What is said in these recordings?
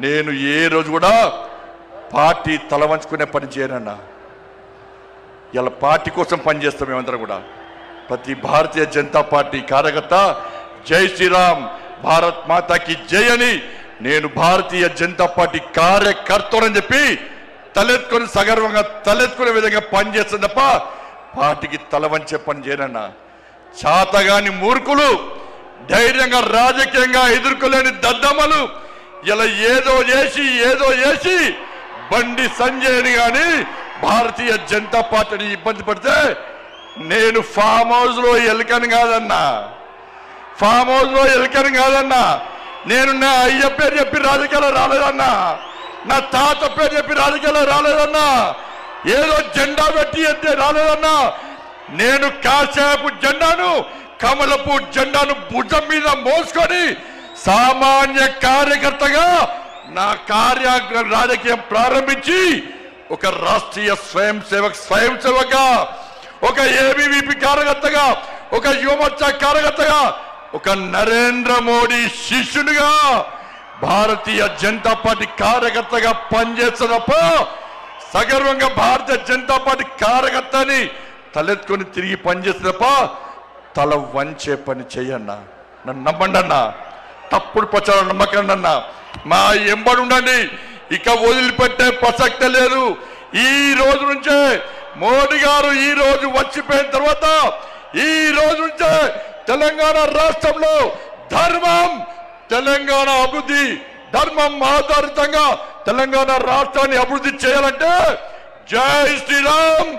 నేను ఏ రోజు కూడా పార్టీ తల వంచుకునే పని చేయనన్నా. ఇలా పార్టీ కోసం పనిచేస్తాం మేమందరం కూడా. ప్రతి భారతీయ జనతా పార్టీ కార్యకర్త జై శ్రీరామ్, భారత్ మాతాకి జై అని నేను భారతీయ జనతా పార్టీ కార్యకర్తలని చెప్పి తలెత్తుకొని సగర్వంగా తలెత్తుకునే విధంగా పనిచేస్తుంది తప్ప పార్టీకి తల వంచే పని చేయనన్నా. చాతగాని మూర్ఖులు, ధైర్యంగా రాజకీయంగా ఎదుర్కోలేని దద్దమ్మలు ఇలా ఏదో చేసి బండి సంజయ్ని కానీ భారతీయ జనతా పార్టీని ఇబ్బంది పడితే నేను ఫామ్ హౌస్ లో ఎలుకని కాదన్నా, నేను నా అయ్య పేరు చెప్పి రాజకీయాల్లో రాలేదన్నా, నా తాత పేరు చెప్పి రాజకీయాల్లో రాలేదన్నా, ఏదో జెండా పెట్టి రాలేదన్నా. నేను కాసేపు జెండాను, కమలపు జెండాను భుజం మీద మోసుకొని సామాన్య కార్యకర్తగా నా రాజకీయం ప్రారంభించి ఒక రాష్ట్రీయ స్వయం సేవక, ఒక ఏబీవీపీ కార్యకర్తగా, ఒక యువమోర్చా కార్యకర్తగా, ఒక నరేంద్ర మోడీ శిష్యునిగా భారతీయ జనతా పార్టీ కార్యకర్తగా పనిచేస్తున్నప్ప సగర్వంగా భారతీయ జనతా పార్టీ కార్యకర్తని తలెత్తుకొని తిరిగి పనిచేస్తున్నప్ప తల వంచే పని చేయన్నా. నన్ను నమ్మండి అన్నా, తప్పుడు ప్రచారం నమ్మకండి అన్నా. మా ఎంబడి ఉండండి, ఇక వదిలిపెట్టే ప్రసక్తే లేదు. ఈ రోజు నుంచే మోడీ గారు ఈ రోజు వచ్చిపోయిన తర్వాత ఈ రోజు నుంచే తెలంగాణ రాష్ట్రంలో ధర్మం, తెలంగాణ అభివృద్ధి, ధర్మం ఆధారితంగా తెలంగాణ రాష్ట్రాన్ని అభివృద్ధి చేయాలంటే జై శ్రీరామ్,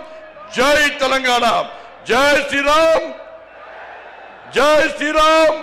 జై తెలంగాణ, జై శ్రీరామ్, జై శ్రీరామ్.